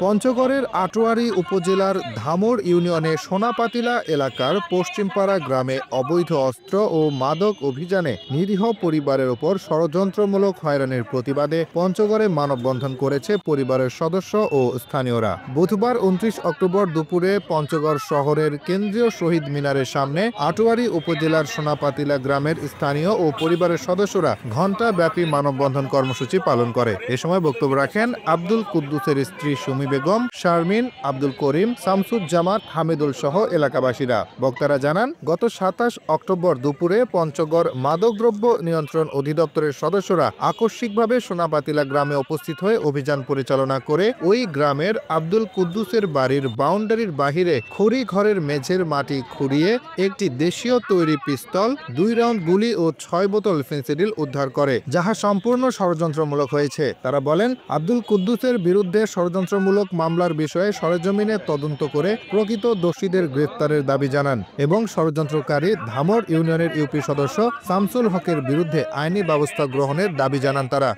পঞ্চগড়ের আটোয়ারী উপজেলার ধামর ইউনিয়নে সোনাপাতিলা এলাকার পশ্চিমপাড়া গ্রামে অবৈধ অস্ত্র ও মাদক অভিযানে নিরীহ পরিবারের ওপর ষড়যন্ত্রমূলক হয়রানির প্রতিবাদে পঞ্চগড়ে মানববন্ধন করেছে পরিবারের সদস্য ও স্থানীয়রা। বুধবার ২৯ অক্টোবর দুপুরে পঞ্চগড় শহরের কেন্দ্রীয় শহীদ মিনারের সামনে আটোয়ারী উপজেলার সোনাপাতিলা গ্রামের স্থানীয় ও পরিবারের সদস্যরা ঘণ্টাব্যাপী মানববন্ধন কর্মসূচি পালন করে। এ সময় বক্তব্য রাখেন আব্দুল কুদ্দুসের স্ত্রী সুমি বেগম, শারমিন, আব্দুল করিম, শামসুজ্জামান, হামিদুল সহ এলাকাবাসীরা। বক্তারা জানান, গত ২৭ অক্টোবর দুপুরে পঞ্চগড় মাদকদ্রব্য নিয়ন্ত্রণ অধিদপ্তরের সদস্যরা আকস্মিকভাবে সোনাপাতিলা গ্রামে উপস্থিত হয়ে অভিযান পরিচালনা করে ওই গ্রামের আব্দুল কুদ্দুসের বাড়ির বাউন্ডারির বাহিরে খড়ি ঘরের মেঝের মাটি খুঁড়িয়ে একটি দেশীয় তৈরি পিস্তল, ২ রাউন্ড গুলি ও ৬ বোতল ফেন্সিডিল উদ্ধার করে, যাহা সম্পূর্ণ ষড়যন্ত্রমূলক হয়েছে। তারা বলেন, আব্দুল কুদ্দুসের বিরুদ্ধে ষড়যন্ত্রমূলক মামলার বিষয়ে সরেজমিনে তদন্ত করে প্রকৃত দোষীদের গ্রেফতারের দাবি জানান এবং ষড়যন্ত্রকারী ধামর ইউনিয়নের ইউপি সদস্য শামসুল হকের বিরুদ্ধে আইনি ব্যবস্থা গ্রহণের দাবি জানান তারা।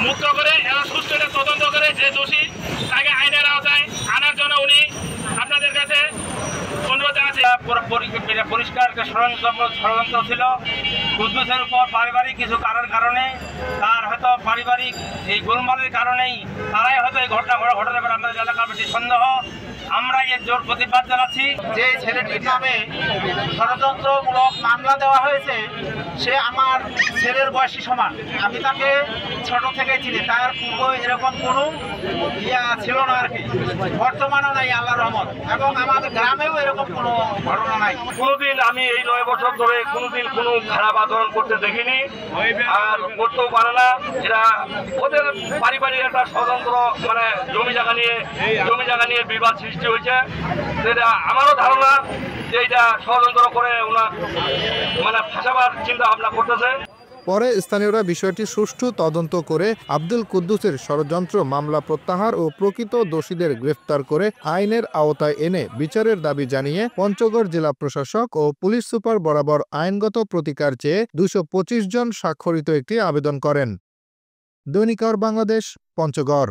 মুক্ত করে সুষ্ঠু তদন্ত করে যে দোষী তাকে আইনের আওতায় আনার জন্য উনি আপনাদের কাছে অনুরোধ আছে। পরিষ্কার ষড়যন্ত্র ছিল কুদ্দুসের উপর পারিবারিক কিছু কারণে, তার হয়তো পারিবারিক এই গোলমালের কারণেই তারাই হয়তো এই ঘটনা ঘটাতে পারে। আমাদের এলাকার বেশি সন্দেহ। আমরা এর জোর প্রতিবাদ জানাচ্ছি। যে ছেলেটির নামে ষড়যন্ত্রমূলক মামলা দেওয়া হয়েছে, সে আমার ছেলের বয়সী সমান। আমি তাকে ছোট থেকে চিনি, তার পূর্ব এরকম কোনো ছিল না আর কি, বর্তমানও নাই আল্লাহর রহমত, এবং আমাদের গ্রামেও এরকম কোনো ঘটনা নাই। কোনোদিন আমি এই ৯ বছর ধরে কোনোদিন কোনো খারাপ আচরণ করতে দেখিনি, আর করতেও পারে না। এরা ওদের পারিবারিক একটা ষড়যন্ত্র, মানে জমি জায়গা নিয়ে বিবাদ সৃষ্টি হয়েছে। সেটা আমারও ধারণা যে এটা ষড়যন্ত্র করে ওনার মানে ফাঁসাবার চিন্তা ভাবনা করতেছে। পরে স্থানীয়রা বিষয়টি সুষ্ঠু তদন্ত করে আব্দুল কুদ্দুসের ষড়যন্ত্র মামলা প্রত্যাহার ও প্রকৃত দোষীদের গ্রেফতার করে আইনের আওতায় এনে বিচারের দাবি জানিয়ে পঞ্চগড় জেলা প্রশাসক ও পুলিশ সুপার বরাবর আইনগত প্রতিকার চেয়ে ২২৫ জন স্বাক্ষরিত একটি আবেদন করেন। দৈনিক বাংলাদেশ, পঞ্চগড়।